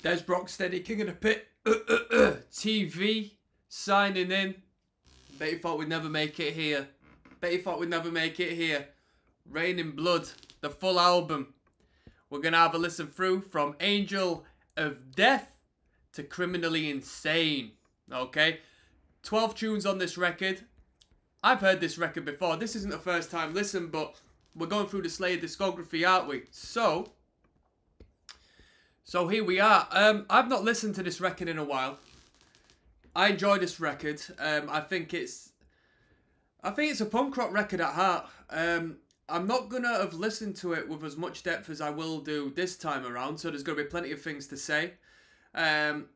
Dezrocksteady, King of the Pit, TV, signing in. Bet you thought we'd never make it here. Bet you thought we'd never make it here. Rain in Blood, the full album. We're going to have a listen through from Angel of Death to Criminally Insane. Okay? 12 tunes on this record. I've heard this record before. This isn't a first time listen, but we're going through the Slayer discography, aren't we? So here we are. I've not listened to this record in a while. I enjoy this record. I think it's a punk rock record at heart. I'm not gonna have listened to it with as much depth as I will do this time around. So there's gonna be plenty of things to say. And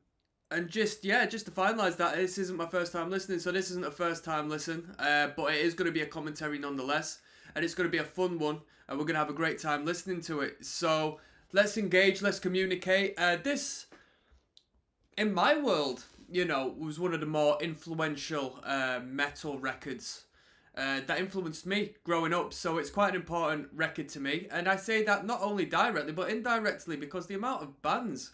just to finalise that, this isn't my first time listening, so this isn't a first time listen. But it is gonna be a commentary nonetheless, and it's gonna be a fun one, and we're gonna have a great time listening to it. So let's engage, let's communicate. This, in my world, you know, was one of the more influential metal records that influenced me growing up. So it's quite an important record to me. And I say that not only directly, but indirectly, because the amount of bands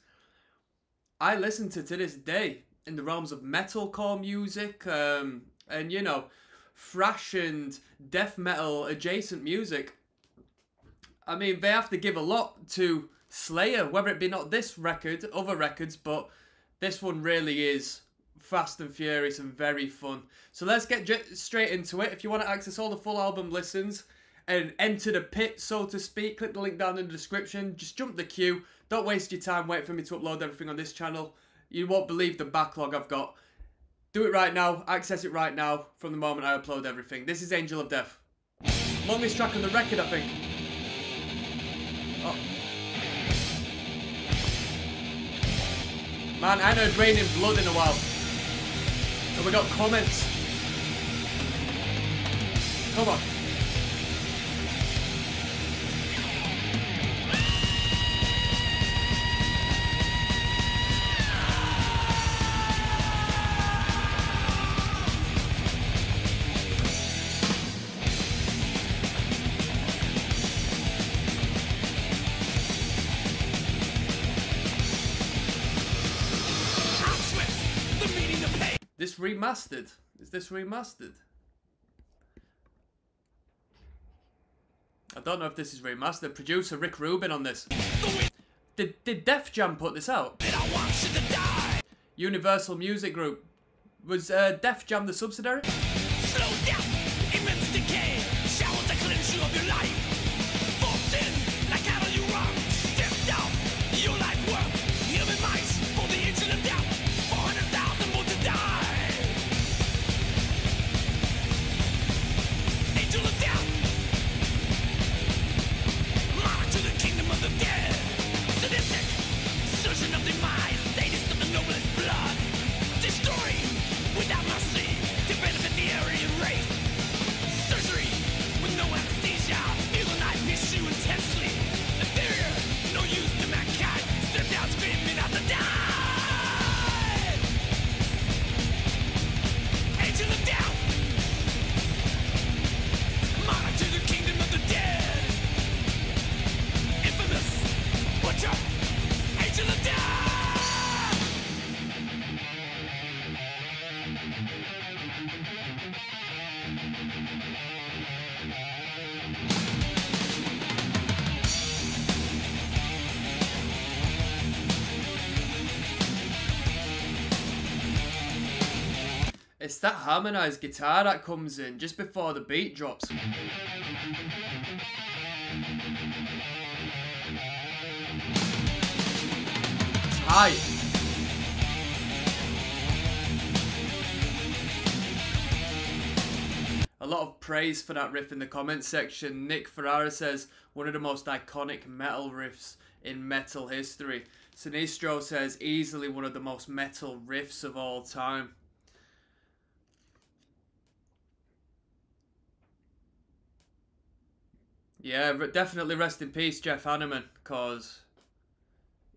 I listen to this day in the realms of metalcore music, and, you know, thrash and death metal adjacent music, I mean, they have to give a lot to Slayer, whether it be not this record, other records, but this one really is fast and furious and very fun. So let's get straight into it. If you want to access all the full album listens and enter the pit, so to speak, click the link down in the description. Just jump the queue. Don't waste your time waiting for me to upload everything on this channel. You won't believe the backlog I've got. Do it right now. Access it right now from the moment I upload everything. This is Angel of Death. Longest track on the record, I think. Oh. Man, I haven't heard Rain in Blood in a while. And we got comments. Come on. This remastered? Is this remastered? I don't know if this is remastered. Producer Rick Rubin on this. Did Def Jam put this out? Universal Music Group. Was Def Jam the subsidiary? Slow down, immense decay, showers that cleanse you of your life. Forced in, like cattle you run. Step down, your life work. Human mice for the Angel of Death. 400,000 more to die. Angel of Death. Mark to the kingdom of the dead. Sadistic, surgeon of demise, sadist of the noblest blood. Destroying without mercy to benefit the Aryan race. Surgery with no anesthesia. Feel the knife pierce you intensely. Inferior, no use to mankind. Step down screaming out to die. Angel of Death. Monarch to the kingdom of the dead. Infamous butcher. Angel of Death. It's that harmonized guitar that comes in just before the beat drops. Tight. A lot of praise for that riff in the comments section. Nick Ferrara says, one of the most iconic metal riffs in metal history. Sinistro says, easily one of the most metal riffs of all time. Yeah, definitely rest in peace, Jeff Hanneman, because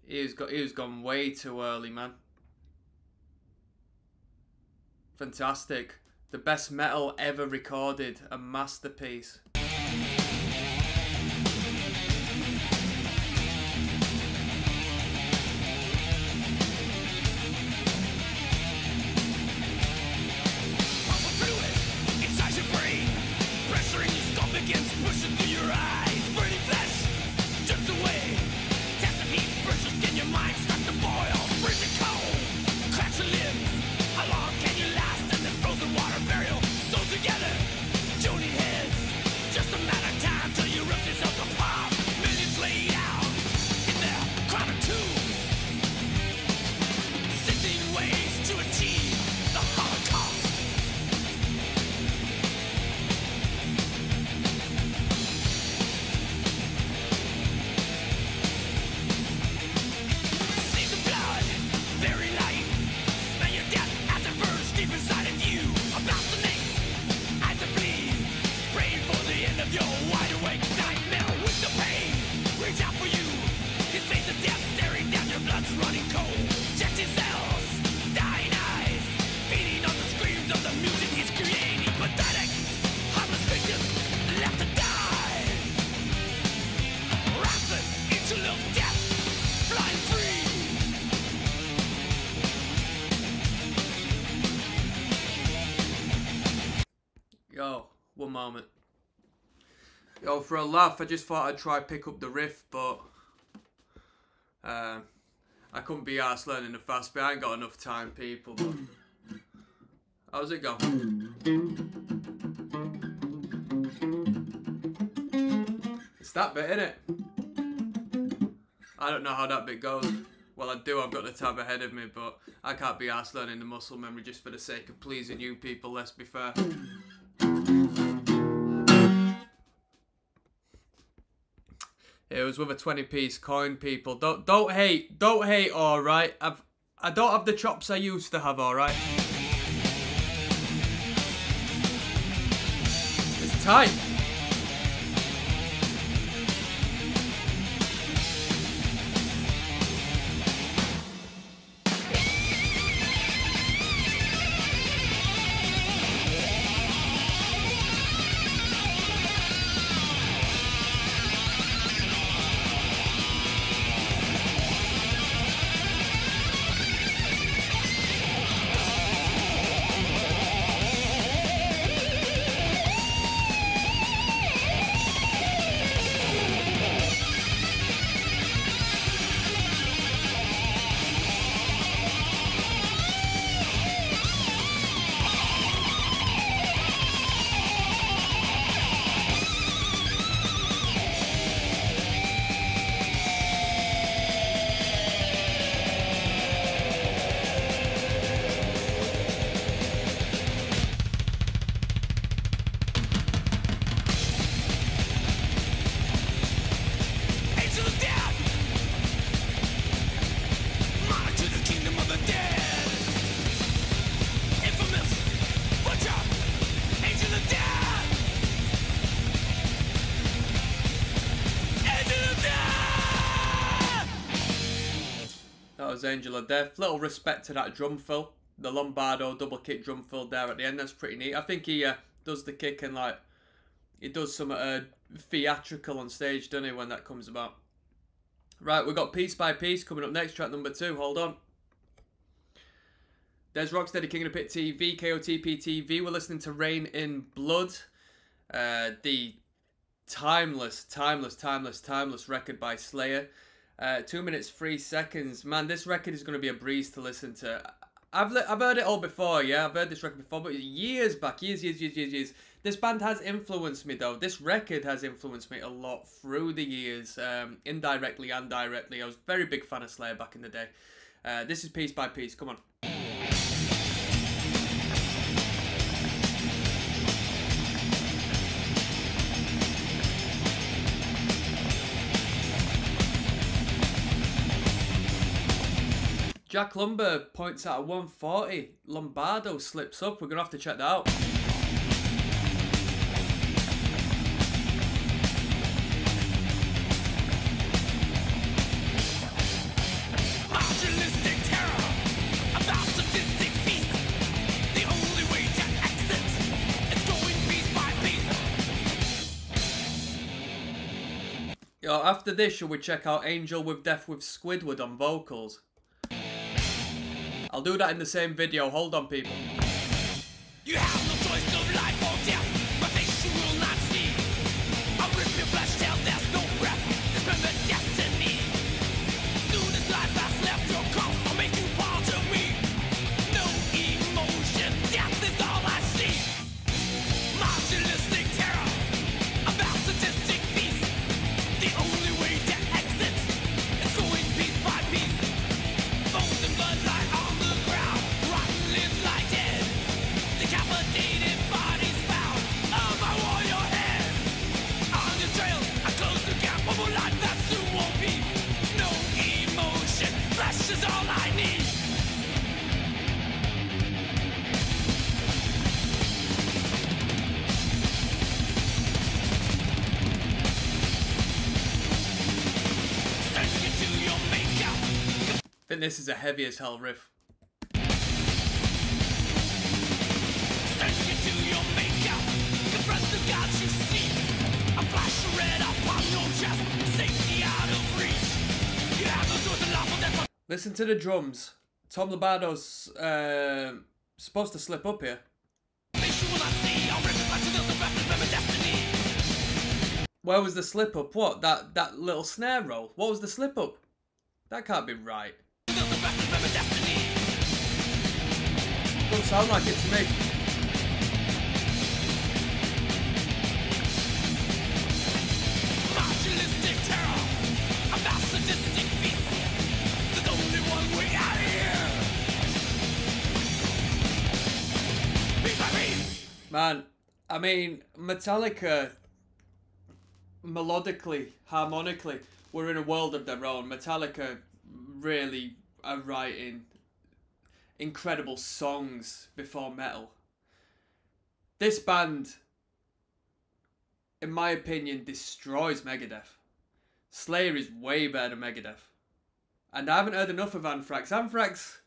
he was gone way too early, man. Fantastic. The best metal ever recorded. A masterpiece. moment. Yo, for a laugh, I just thought I'd try pick up the riff, but I couldn't be arsed learning the fast bit. I ain't got enough time, people. But how's it go? It's that bit, innit? I don't know how that bit goes. Well, I do, I've got the tab ahead of me, but I can't be arsed learning the muscle memory just for the sake of pleasing you people, let's be fair. It was with a 20p coin, people. Don't hate, alright? I don't have the chops I used to have, alright? It's tight. Angel of Death. Little respect to that drum fill. The Lombardo double kick drum fill there at the end. That's pretty neat. I think he does the kick and like he does some theatrical on stage, doesn't he, when that comes about. Right, we've got Piece by Piece coming up next, track number 2. Hold on. There's Rocksteady, King of the Pit TV, KOTP TV. We're listening to Rain in Blood. The timeless record by Slayer. 2 minutes 3 seconds. Man, this record is going to be a breeze to listen to. I've heard it all before, yeah. I've heard this record before, but years back, years. This band has influenced me, though. This record has influenced me a lot through the years, indirectly and directly. I was a very big fan of Slayer back in the day. This is Piece by Piece. Come on. Jack Lumber points out at 140. Lombardo slips up. We're going to have to check that out. Yo, after this, shall we check out Angel with Death with Squidward on vocals? I'll do that in the same video. Hold on, people. You have no choice of life or death. My face you will not see. I'll rip your flesh till there's no breath. Dismember destiny. Soon as life has left your corpse, I'll make you part of me. No emotion, death is all I see. Marginalistic terror, about sadistic feast. The only way to exit is going piece by piece. Bones and blood lie on the ground, rotten limbs lie dead. Decapitated bodies found on my warrior head. On your trail, I close the gap. One more life that soon won't be. No emotion, flesh is all I need. Send you to your makeup. I think this is a heavy as hell riff. Send you to your makeup. Confront the gods you see. A flash of red upon your chest. Safety out of reach. You have no choice of love or death. Listen to the drums. Tom Lombardo's supposed to slip up here. Face you will not see. I'll rip it back to the Where was the slip up? What? That little snare roll? What was the slip up? That can't be right. Don't sound like it to me. Marginalistic terror, a mass sadistic beast. There's only one way out of here. Piece by piece. Man, I mean, Metallica, melodically, harmonically, were in a world of their own. Metallica really are writing incredible songs before metal. This band, in my opinion, destroys Megadeth. Slayer is way better than Megadeth. And I haven't heard enough of Anthrax. Anthrax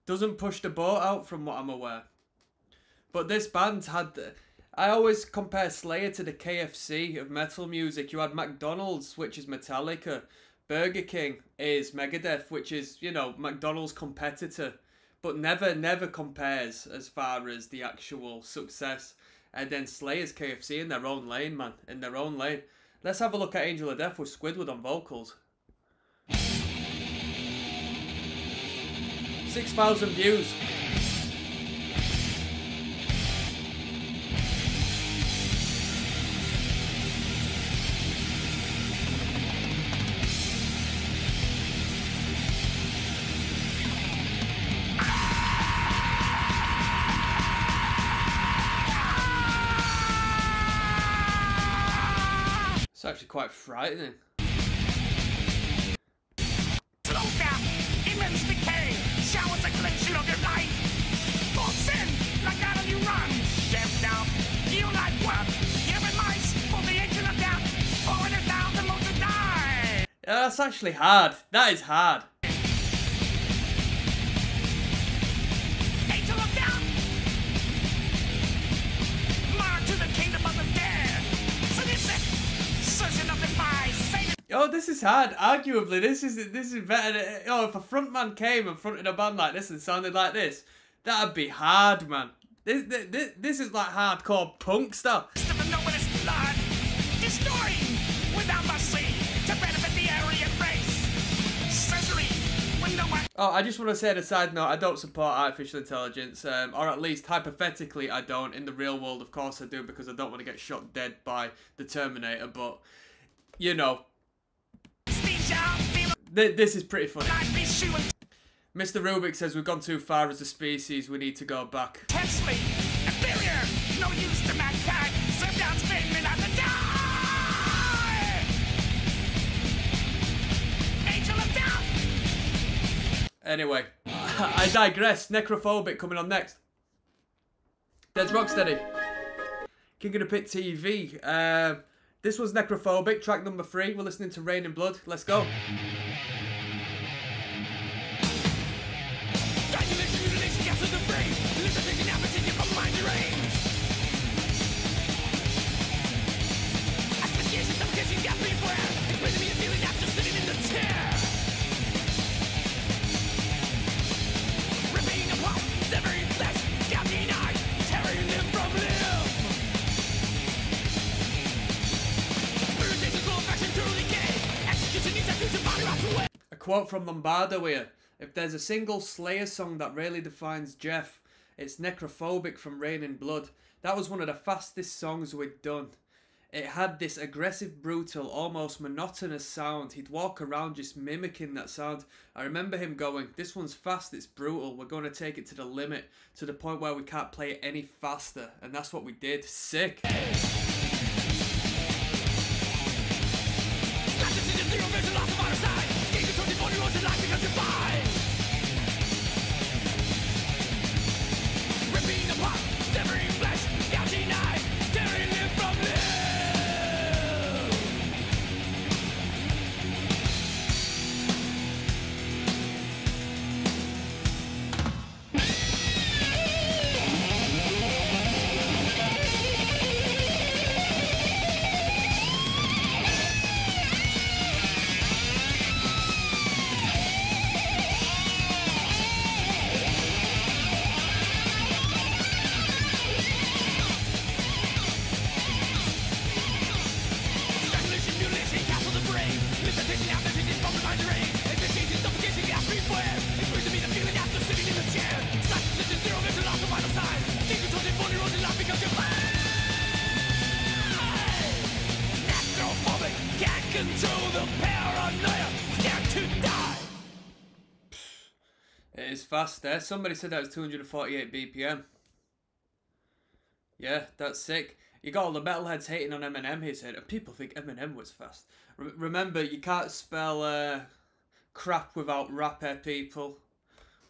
doesn't push the boat out from what I'm aware. But this band had... I always compare Slayer to the KFC of metal music. You had McDonald's, which is Metallica. Burger King is Megadeth, which is, you know, McDonald's competitor. But never compares as far as the actual success. And then Slayer's KFC in their own lane, man. In their own lane. Let's have a look at Angel of Death with Squidward on vocals. 6,000 views. It's actually quite frightening. Slow down, immense decay, showers a cleansing of your life. Full sin, like out of you run. Death down, you like work. Human mice, for the angel of death. Forward and down the moon to die. Yeah, that's actually hard. That is hard. Angel of death. Mark to the kingdom of the dead. Sadistic, searching of the demise. Satan. Oh, this is hard. Arguably, this is better than... Oh, if a frontman came and fronted a band like this and sounded like this, that'd be hard, man. This is like hardcore punk stuff. Of the noblest blood. Destroying without mercy to benefit the Aryan race. Surgery when no one... Oh, I just want to say on a side note, I don't support artificial intelligence, or at least hypothetically I don't. In the real world, of course I do, because I don't want to get shot dead by the Terminator, but, you know, this is pretty funny. Mr. Rubik says we've gone too far as a species, we need to go back. Intensely inferior, no use to mankind. Serve down spinning at the die. Angel of death. Anyway, I digress. Necrophobic coming on next. Dezrocksteady. King of the Pit TV. This was Necrophobic, track number 3. We're listening to Rain in Blood. Let's go. A quote from Lombardo here. If there's a single Slayer song that really defines Jeff, it's Necrophobic from Rain in Blood. That was one of the fastest songs we'd done. It had this aggressive, brutal, almost monotonous sound. He'd walk around just mimicking that sound. I remember him going, this one's fast, it's brutal, we're going to take it to the limit, to the point where we can't play it any faster. And that's what we did. Sick. It is fast there. Somebody said that was 248 BPM. Yeah, that's sick. You got all the metalheads hating on Eminem, he said, and people think Eminem was fast. Remember, you can't spell crap without rapper, people.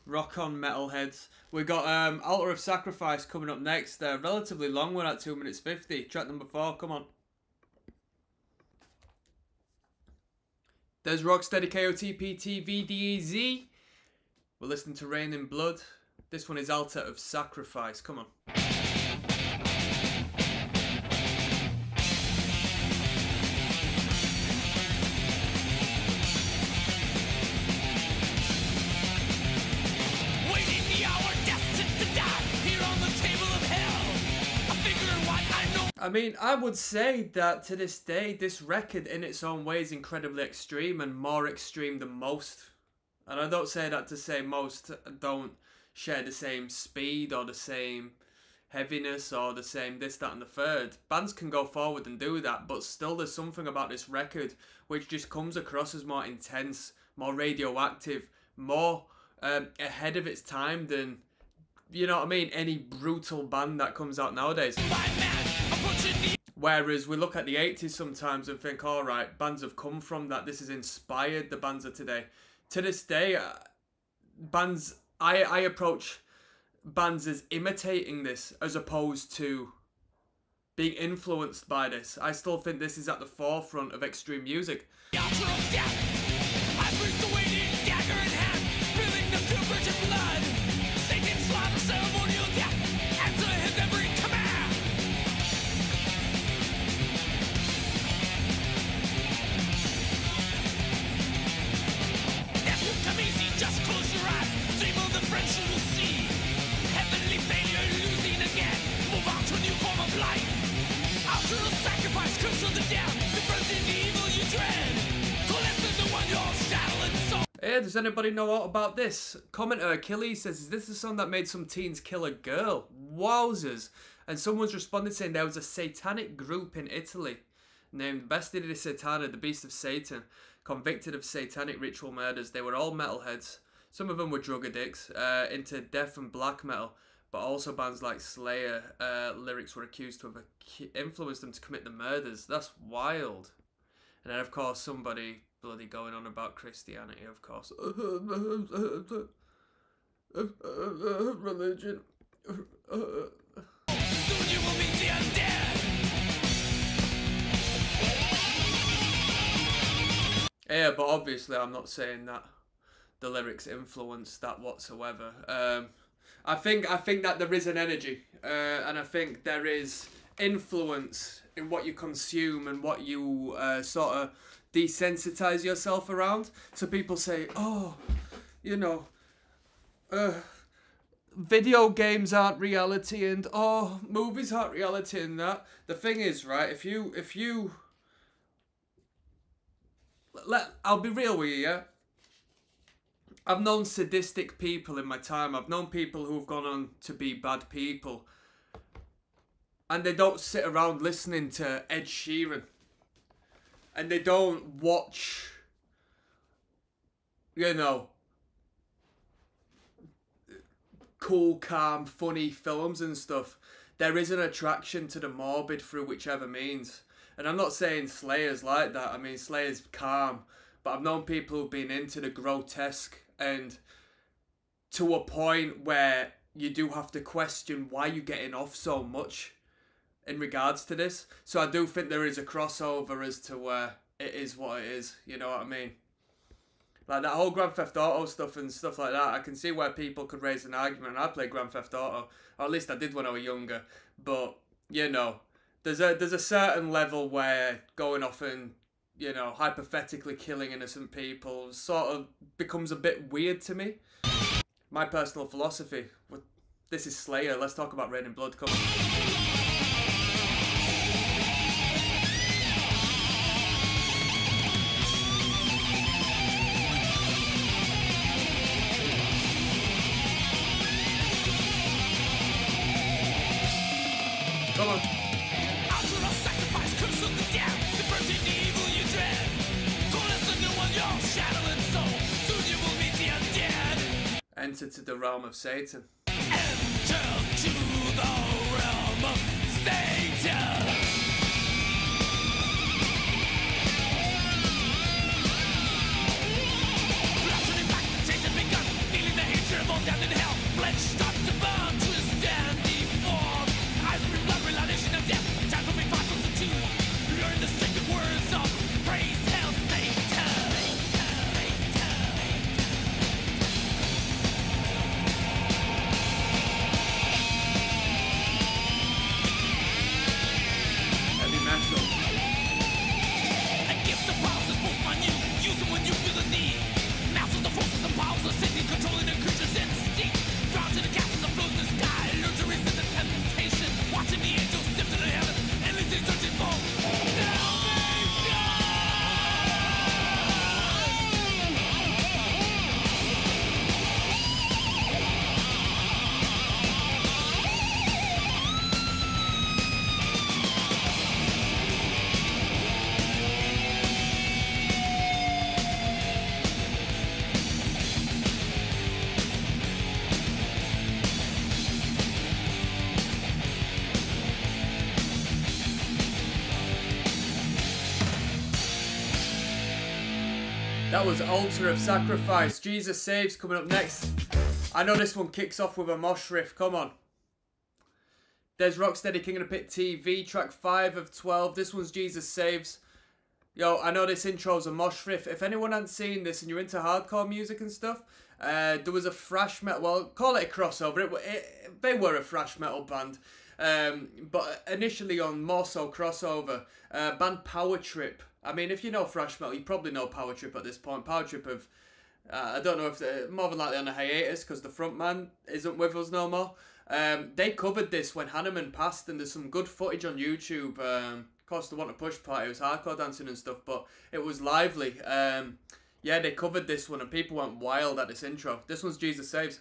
Rock on, metalheads. We got Altar of Sacrifice coming up next. Relatively long one at 2 minutes 50. Track number 4, come on. There's Rocksteady KOTP TVDEZ. We're listening to Rain in Blood. This one is Altar of Sacrifice. Come on. I mean, I would say that to this day, this record in its own way is incredibly extreme and more extreme than most. And I don't say that to say most don't share the same speed or the same heaviness or the same this, that and the third. Bands can go forward and do that, but still there's something about this record which just comes across as more intense, more radioactive, more ahead of its time than, you know what I mean, any brutal band that comes out nowadays. Whereas we look at the 80s sometimes and think, alright, bands have come from that, this has inspired the bands of today. To this day, bands, I approach bands as imitating this as opposed to being influenced by this. I still think this is at the forefront of extreme music. Hey, does anybody know what about this? Commenter Achilles says, is this the song that made some teens kill a girl? Wowzers. And someone's responded saying there was a satanic group in Italy named Bestia di Satana, the Beast of Satan, convicted of satanic ritual murders. They were all metalheads. Some of them were drug addicts, into death and black metal, but also bands like Slayer lyrics were accused to have influenced them to commit the murders. That's wild. And then, of course, somebody bloody going on about Christianity, of course. Religion. Soon you will meet the undead. Yeah, but obviously I'm not saying that the lyrics influence that whatsoever. I think that there is an energy, and I think there is influence in what you consume and what you sort of desensitize yourself around. So people say, oh, you know, video games aren't reality, and oh, movies aren't reality, and that. The thing is, right, if you I'll be real with you, yeah? I've known sadistic people in my time. I've known people who've gone on to be bad people. And they don't sit around listening to Ed Sheeran. And they don't watch, you know, cool, calm, funny films and stuff. There is an attraction to the morbid through whichever means. And I'm not saying Slayer's like that. I mean, Slayer's calm. But I've known people who've been into the grotesque and to a point where you do have to question why you're getting off so much in regards to this. So I do think there is a crossover as to where it is what it is. You know what I mean? Like that whole Grand Theft Auto stuff and stuff like that. I can see where people could raise an argument. And I played Grand Theft Auto. Or at least I did when I was younger. But, you know, there's a certain level where going off and, you know, hypothetically killing innocent people sort of becomes a bit weird to me. My personal philosophy. This is Slayer. Let's talk about Rain in Blood. Come on. Come on. enter to the realm of Satan. Enter to the realm of Satan. Turning back, Satan begun, feeling the hatred of all down in hell. Flesh starts to burn, twist and deform. Eyes with blood, realization of death. Time for me fossils to two. Learn the sacred words of praise, hell, Satan. Heavy metal. A gift of powers is both on you. Use them when you feel the need. Master the forces and powers of Satan, controlling the creature's instinct. Drown to the castles that float in the sky. Learn to resist the temptation. Watching the angels step to the heaven. Endlessly searching for That was Altar of Sacrifice. Jesus Saves coming up next. I know this one kicks off with a mosh riff. Come on. Dezrocksteady, King of the Pit TV, track 5 of 12. This one's Jesus Saves. Yo, I know this intro's a mosh riff. If anyone hadn't seen this and you're into hardcore music and stuff, there was a thrash metal, well, call it a crossover. They were a thrash metal band. But initially on more so crossover, band Power Trip. I mean, if you know thrash metal, you probably know Power Trip at this point. Power Trip have, I don't know if they're more than likely on a hiatus because the frontman isn't with us no more. They covered this when Hanneman passed, and there's some good footage on YouTube. Of course, the One to Push party, it was hardcore dancing and stuff, but it was lively. Yeah, they covered this one, and people went wild at this intro. This one's Jesus Saves.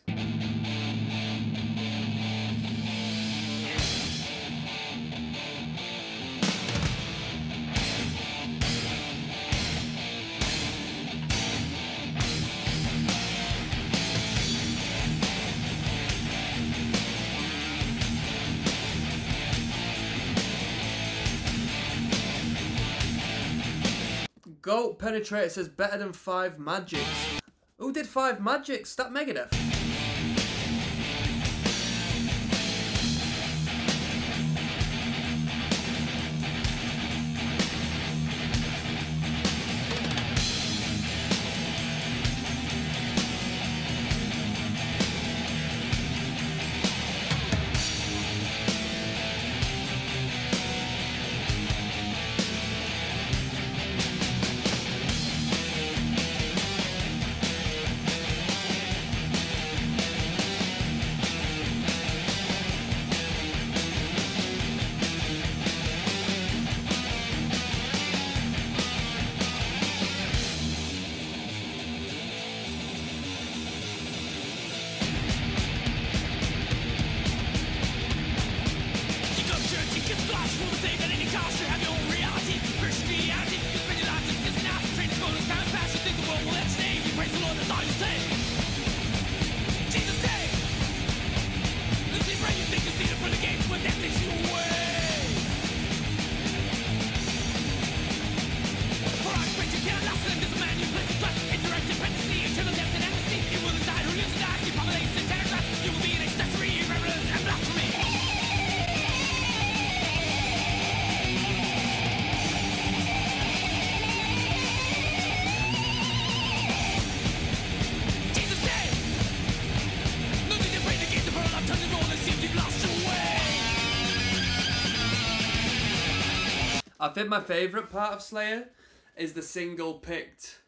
Goat Penetrator says better than 5 Magics. Who did 5 Magics? That Megadeth? I think my favourite part of Slayer is the single picked,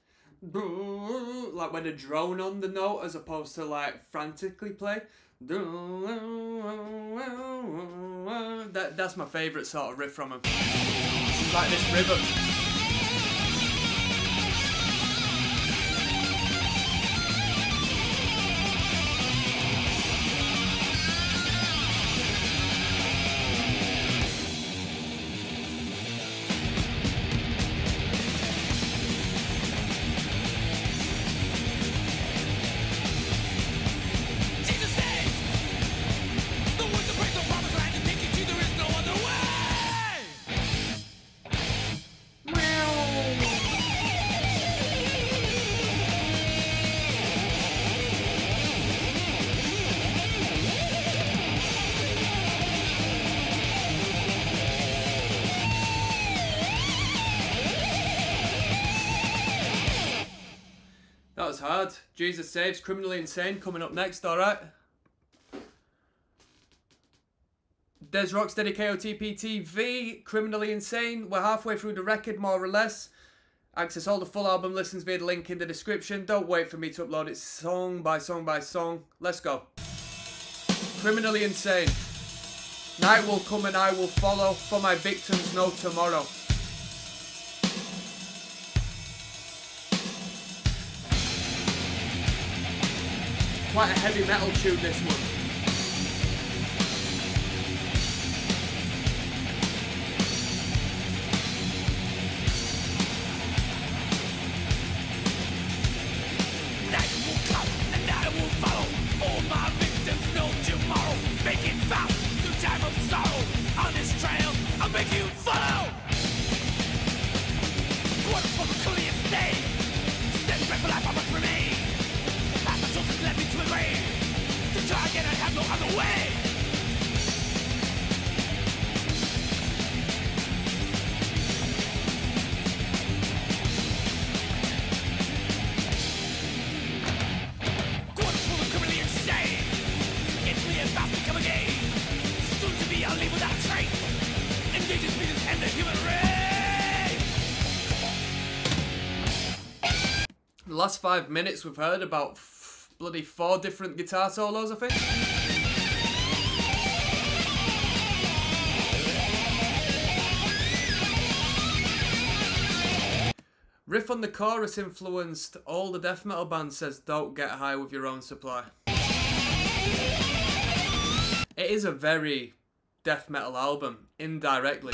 like when a drone on the note as opposed to like frantically play. That's my favourite sort of riff from him. Like this rhythm. That was hard. Jesus Saves, Criminally Insane, coming up next, alright? dezrocksteady KOTP TV, Criminally Insane. We're halfway through the record, more or less. Access all the full album listens via the link in the description. Don't wait for me to upload it song by song by song. Let's go. Criminally Insane. Night will come and I will follow. For my victims no tomorrow. Quite a heavy metal tune, this one. Night will come and I will follow. All my victims know tomorrow. Making vows through time of sorrow. On this trail, I'll make you follow. What for the clear state? Stand back for life, I must remain. Half my children led me to a grave. To try again, I have no other way. Quarters full of criminally insane. Instantly and fast become a game. Soon to be, I'll leave without a trace. Engages me to end the human race. The last 5 minutes we've heard about bloody 4 different guitar solos, I think. Riff on the chorus influenced all the death metal bands, says don't get high with your own supply. It is a very death metal album, indirectly.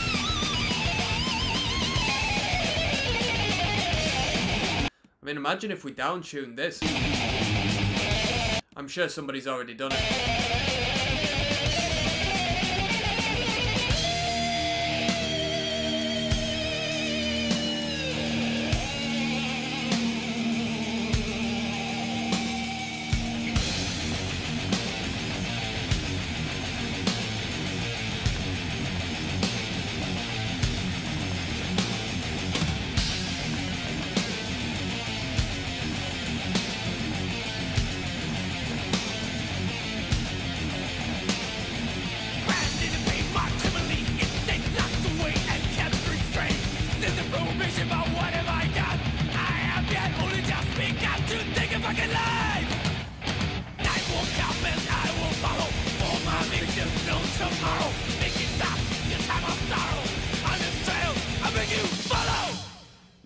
I mean, imagine if we downtuned this. I'm sure somebody's already done it.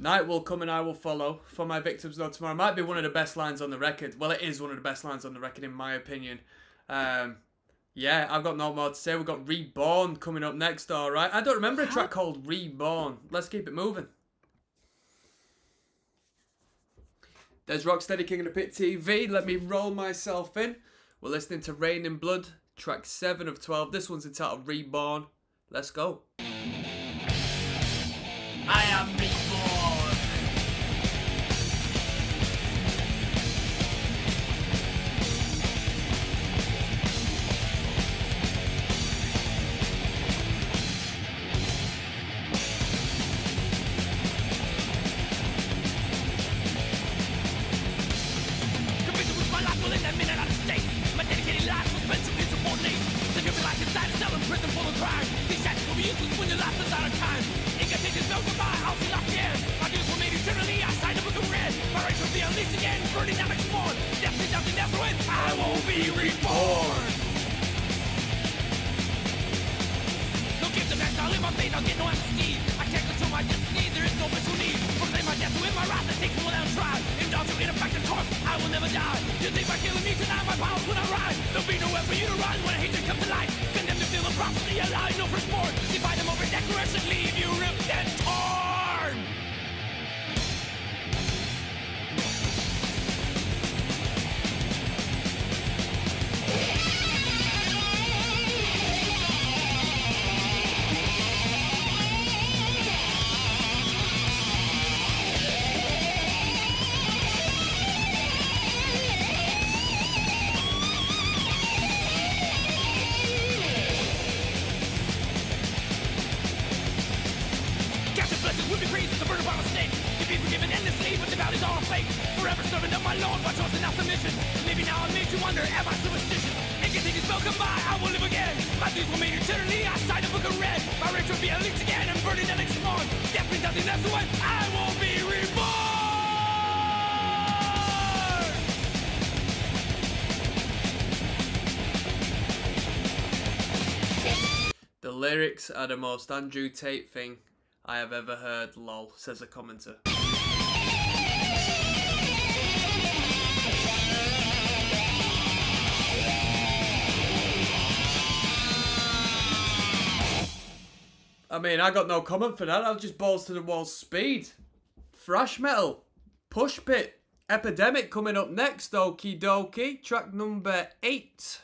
Night will come and I will follow. For my victims no tomorrow. Might be one of the best lines on the record. Well, it is one of the best lines on the record in my opinion. Yeah, I've got no more to say. We've got Reborn coming up next, alright. I don't remember a track called Reborn. Let's keep it moving. There's Rocksteady King of the Pit TV. Let me roll myself in. We're listening to Rain in Blood, track 7 of 12. This one's entitled Reborn. Let's go. I am reborn. Convicted with my life, will end that minute out of state. My dedicated life was meant to insubordinate. To give me life inside a cell in prison full of crime. These shackles will be useless when your life is out of time. Incantations no goodbye, I'll see locked in. Our dues were made eternally, I signed a book of red. My rights will be unleashed again, burning down like spawn. Death is nothing else when I will be reborn. No gift of X, I'll live my faith, I'll get no amnesty. I can't control my destiny, there is no mental need. Proclaim my death to win my wrath and take someone else try. Indulge in a factor corpse, I will never die. You think by killing me tonight, my powers will not rise. There'll be nowhere for you to run when hatred comes to light. Condemn to feel the prophecy, allowing no firstborn. Divide them over declaration, leave you ripped and torn. my lord, what was enough submission? Maybe now I'm made to wonder, am I superstitious? If you think it's welcome by, I will live again. My deeds were made eternally, I signed a book of red. My rage will be unleashed again and burned in the next morn. Death brings nothing less than when I will be reborn. The lyrics are the most Andrew Tate thing I have ever heard, lol, says a commenter. I mean, I got no comment for that. I'll just balls to the wall speed. Thrash metal. Push pit. Epidemic coming up next. Okie dokie. Track number 8.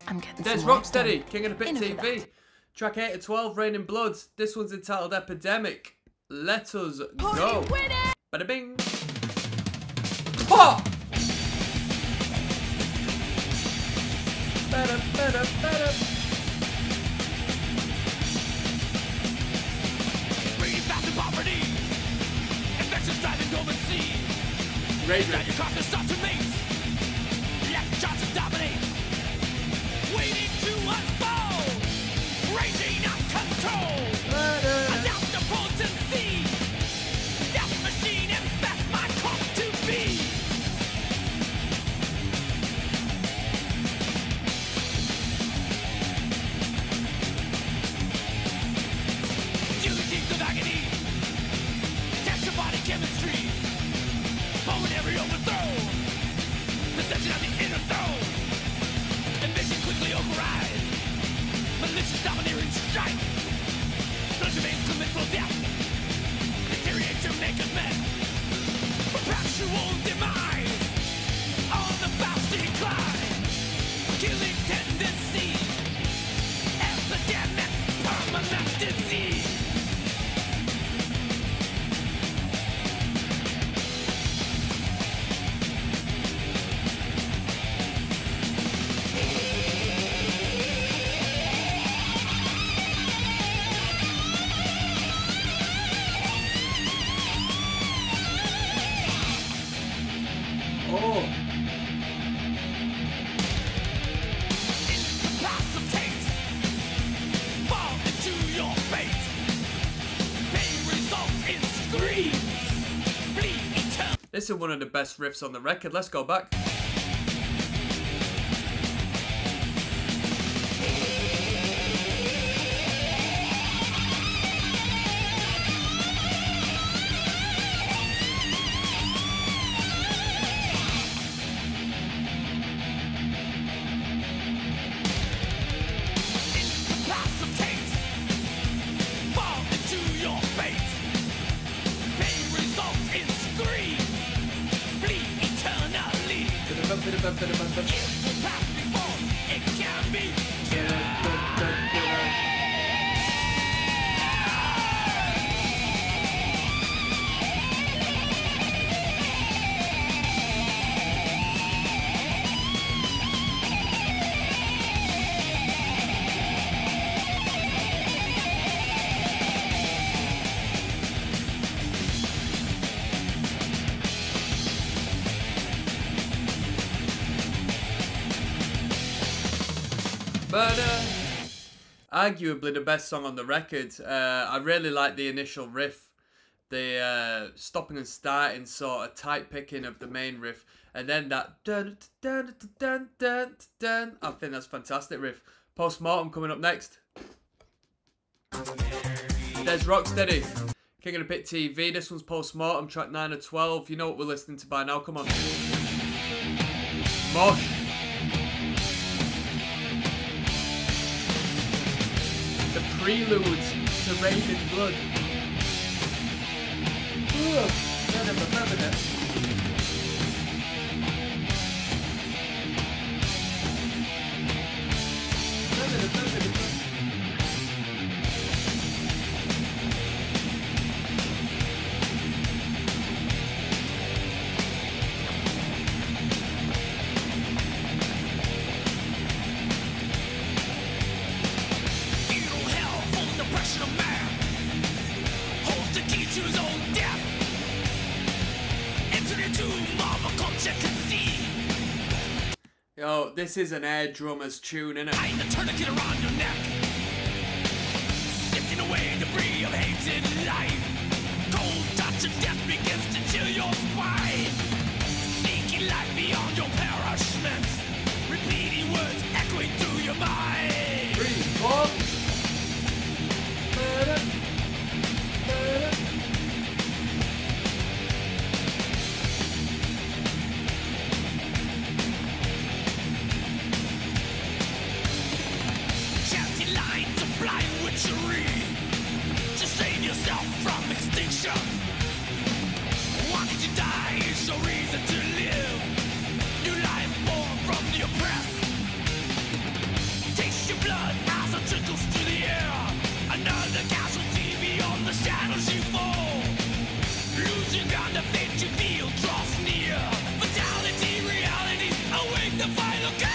I'm getting Dezrocksteady, King of the Pit Enough of TV. Track 8 of 12, Raining Blood. This one's entitled Epidemic. Let us go. Bada bing. Ha! Bada, bada, bada. Breeding fast in poverty. Infections driving golden sea. Raider. Your carcass stop to mates. Left shots to dominate. Waiting to unfold. Raging out control. Adapt the potency. Death machine infest my cause to be. Eulogies of agony. Test your body chemistry. Moment every overthrow. Perception of the inner throne. Ambition quickly overrides. Malicious domineering strike. Blood remains to mental death. Deteriorate your maker's men. Perpetual demise. On the fast decline. Killing tendency. Epidemic. Permanent disease. Oh. Incapacitate. Fall into your fate. Pain results in screams. Bleed eternal. This is one of the best riffs on the record. Let's go back. Incapacitate. Fall into your fate. Pain results in screams. Bleed eternally. It will pass before it can be cured. But arguably the best song on the record. I really like the initial riff, the stopping and starting sort of tight picking of the main riff, and then that dun dun dun dun dun. I think that's a fantastic riff. Postmortem coming up next. Dezrocksteady, King of the Pit TV. This one's Postmortem, track 9 of 12. You know what we're listening to by now. Come on. Mosh. The prelude to Raining Blood. To his own death. into mama culture can see. Yo, this is an air drummer's tune, innit? Tying the tourniquet around your neck, sifting away debris of hated life. Cold touch of death begins to chill your spine. Seeking life beyond your parachment, repeating words echoing through your mind. 3, 4. Chanting lines of blind witchery to save yourself from extinction. Wanting to die is your reason to live. New life born from the oppressed. Taste your blood as it trickles through the air. Another casualty beyond the shadows you fall. Losing ground, the fate you feel draws near. Fatality, reality, await the final call.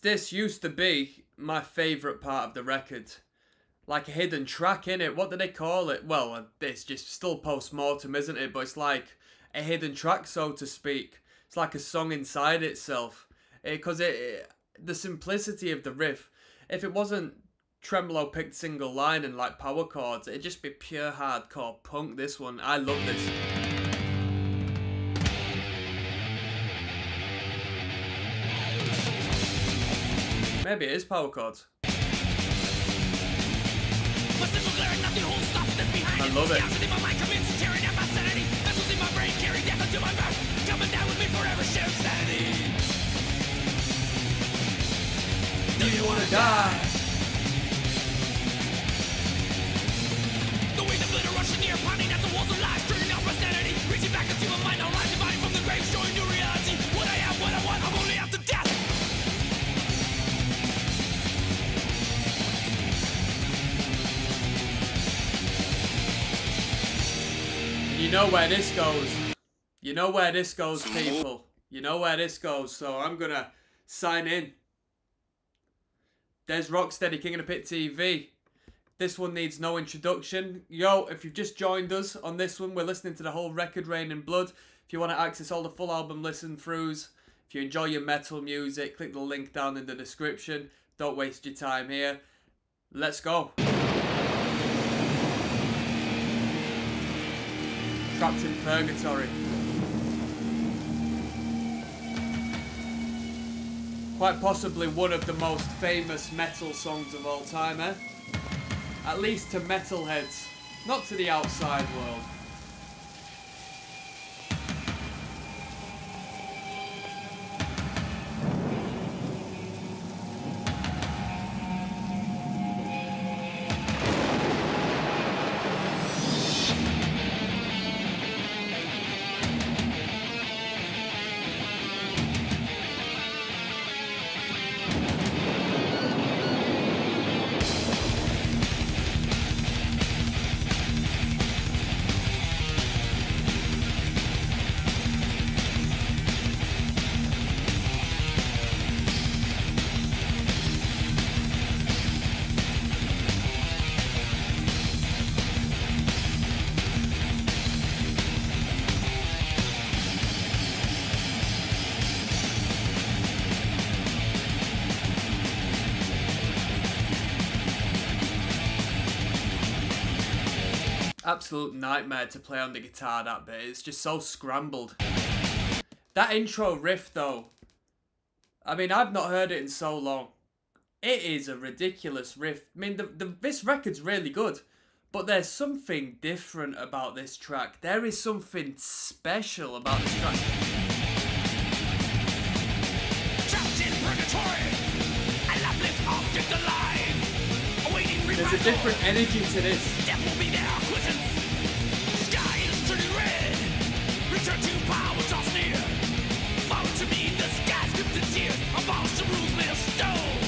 This used to be my favourite part of the record. Like a hidden track, innit? What do they call it? Well, it's just still post-mortem, isn't it? But it's like a hidden track, so to speak. It's like a song inside itself. Because the simplicity of the riff, if it wasn't tremolo picked single line and like power chords, it'd just be pure hardcore punk, this one. I love this. Maybe it is power chords. I love it. Do you wanna die? The weight of glitter rushing near, pounding at the walls of life, turning out my sanity, reaching back into my mind, I'll rise divine from the grave, showing you reality. What I am, what I want, I'm only after death. You know where this goes. You know where this goes, people. You know where this goes. So I'm gonna sign in. dezrocksteady, King of the Pit TV. This one needs no introduction. Yo, if you've just joined us on this one, we're listening to the whole record, Rain in Blood. If you want to access all the full album listen-throughs, if you enjoy your metal music, click the link down in the description. Don't waste your time here. Let's go. Trapped in Purgatory. Quite possibly one of the most famous metal songs of all time, eh? At least to metalheads, not to the outside world. Absolute nightmare to play on the guitar, that bit. It's just so scrambled. That intro riff, though, I mean, I've not heard it in so long. It is a ridiculous riff. I mean, this record's really good, but there's something different about this track. There is something special about this track. There's a different energy to this. Death will be their quittance. Sky is turning red. Return to power, it's all near. Follow to me, the sky scripts in tears. Abolish the rules made of stone.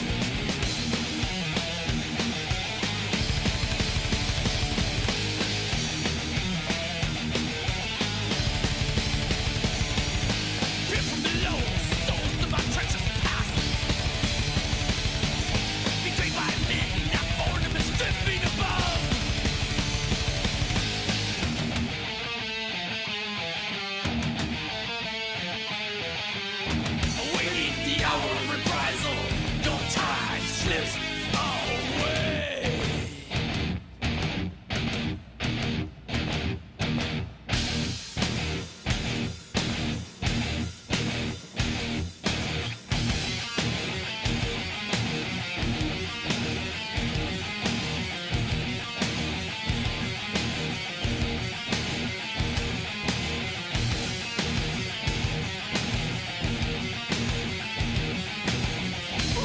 Peer from below, souls of my treacherous past. Betrayed by men, not born to be stripping above. Awaiting the hour of reprisal. No time slips away.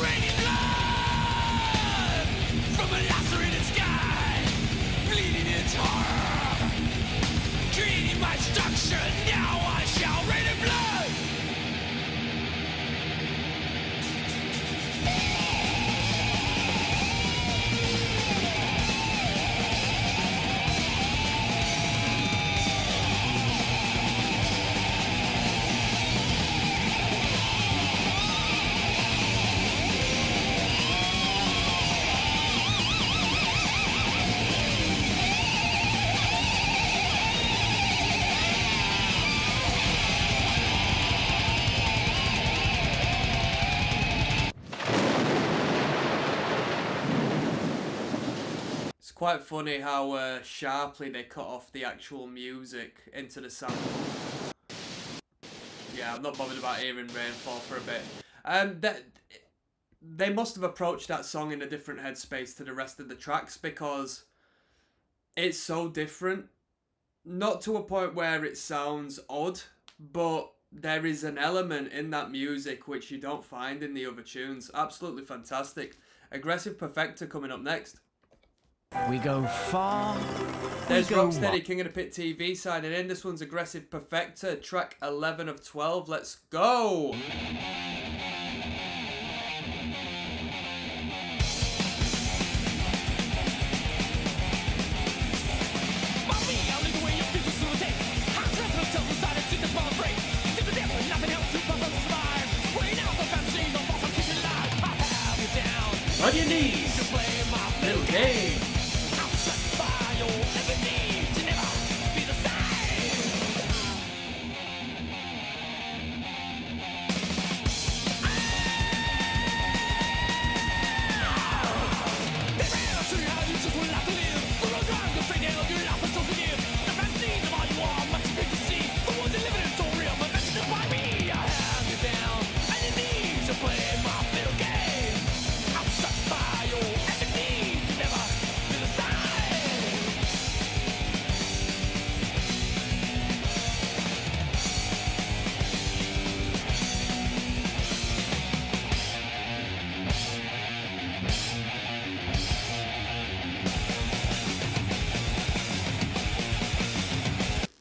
Raining blood from a lacerated sky, bleeding its horror, creating my structure. Now I shall rain in blood. It's quite funny how sharply they cut off the actual music into the sample. Yeah, I'm not bothered about hearing Rainfall for a bit. They must have approached that song in a different headspace to the rest of the tracks because it's so different. Not to a point where it sounds odd, but there is an element in that music which you don't find in the other tunes. Absolutely fantastic. Aggressive Perfecta coming up next. We go far. There's we go Rocksteady, wide. King of the Pit TV signing in. This one's Aggressive Perfecta, track 11 of 12. Let's go! Follow me, I'll lead the way, your future soon will take. I'm trapped in a tough inside, I see the small break. See the death, but nothing else to puzzle to survive. Weighing out the fantasies, no false, I'm keeping alive. I'll have you down. On your knees! To play my Little game! I'll satisfy your every need to never be the same. They ran up to you how you just will have to live. For a time, the fate of your life was chosen you. The fantasies of all you are, much you to see. The ones that live in it so real, but that's just by me. I have you down, and you need to play my little game. I'll satisfy your every need to never be the same.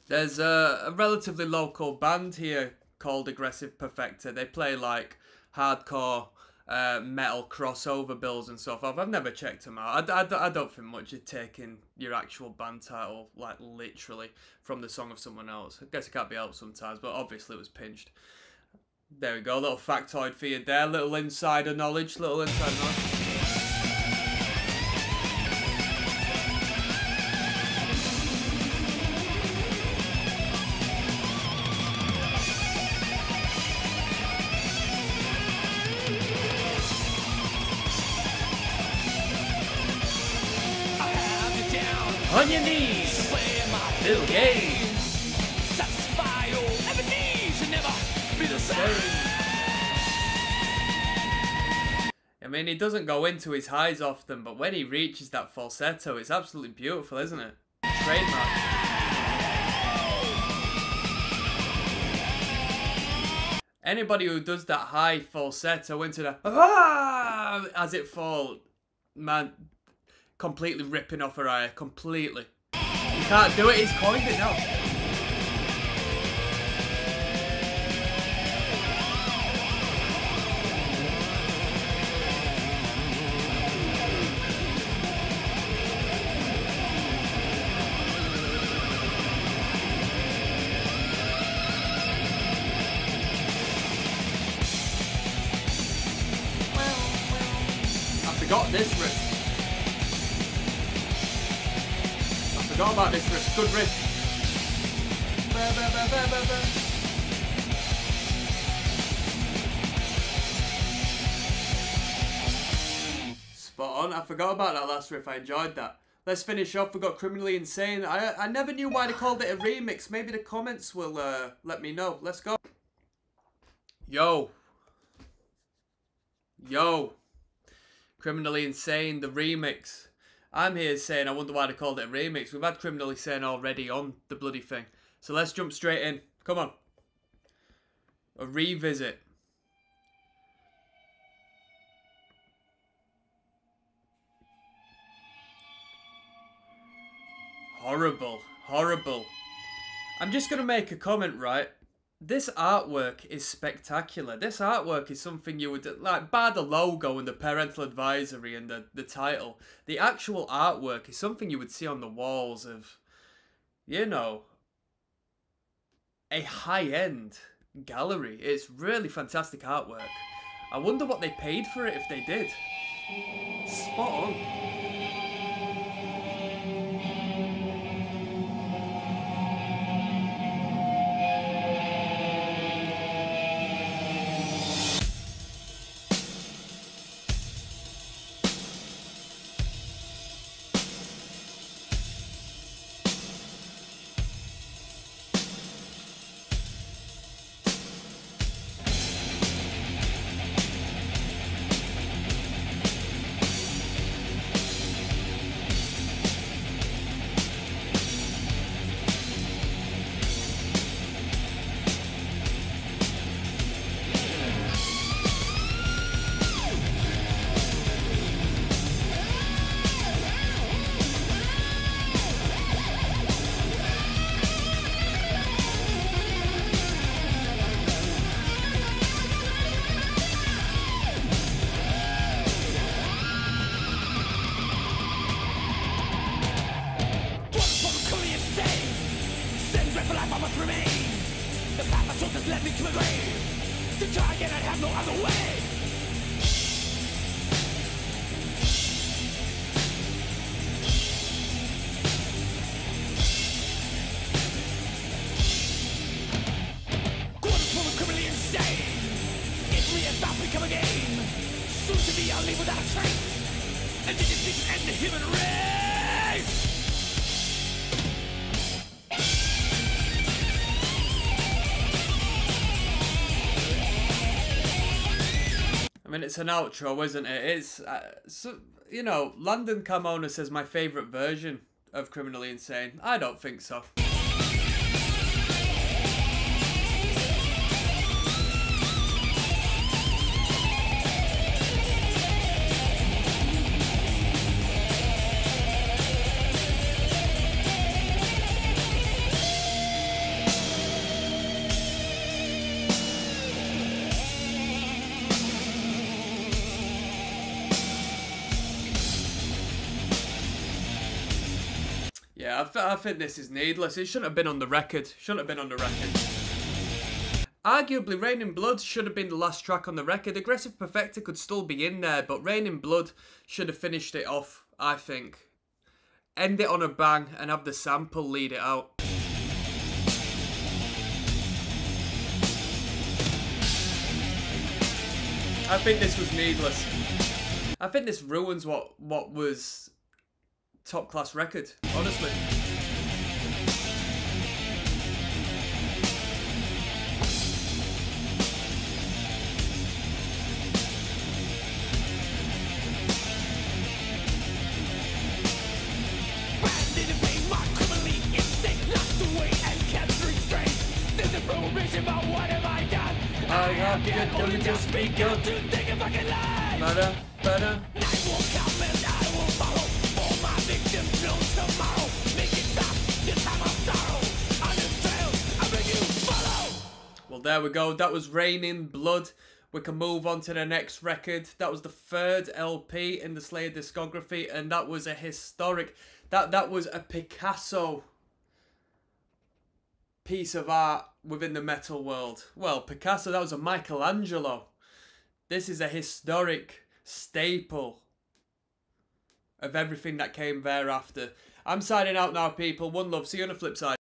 There's a relatively local band here called Aggressive Perfecta. They play like hardcore metal crossover bills and stuff. I've never checked them out. I don't think much of taking your actual band title like literally from the song of someone else. I guess it can't be helped sometimes, but obviously it was pinched. There we go, little factoid for you there, little insider knowledge. I have you down. On your knees, Play my little game. satisfy your every need to never be the same. I mean, he doesn't go into his highs often, but when he reaches that falsetto, it's absolutely beautiful, isn't it? Trademark. Anybody who does that high falsetto into the as it falls, man, completely ripping off her eye, completely. You can't do it, he's coined it now. Forgot this riff. I forgot about this riff. Good riff. Spot on. I forgot about that last riff. I enjoyed that. Let's finish off. We've got Criminally Insane. I never knew why they called it a remix. Maybe the comments will let me know. Let's go. Yo. Criminally Insane, the remix. I'm here saying I wonder why they called it a remix. We've had Criminally Insane already on the bloody thing. So let's jump straight in. Come on. A revisit. Horrible. Horrible. I'm just going to make a comment, right? This artwork is spectacular. This artwork is something you would, like, bar the logo and the parental advisory and the title. The actual artwork is something you would see on the walls of, you know, a high-end gallery. It's really fantastic artwork. I wonder what they paid for it if they did. Spot on. I mean, it's an outro, isn't it? It's, so, you know, Landon Carmona says my favourite version of Criminally Insane. I don't think so. Yeah, I think this is needless. It shouldn't have been on the record. Shouldn't have been on the record. Arguably, Rain in Blood should have been the last track on the record. Aggressive Perfecta could still be in there, but Rain in Blood should have finished it off, I think. End it on a bang and have the sample lead it out. I think this was needless. I think this ruins what was top class record, honestly. good, let me just be good. Better, better. Night will come and I will follow. All my victims know tomorrow. Make it stop your time of sorrow. On the trail, I beg you follow. Well, there we go. That was Raining Blood. We can move on to the next record. That was the 3rd LP in the Slayer discography, and that was a historic. That was a Picasso piece of art within the metal world. Well, Picasso, that was a Michelangelo. This is a historic staple of everything that came thereafter. I'm signing out now, people. One love. See you on the flip side.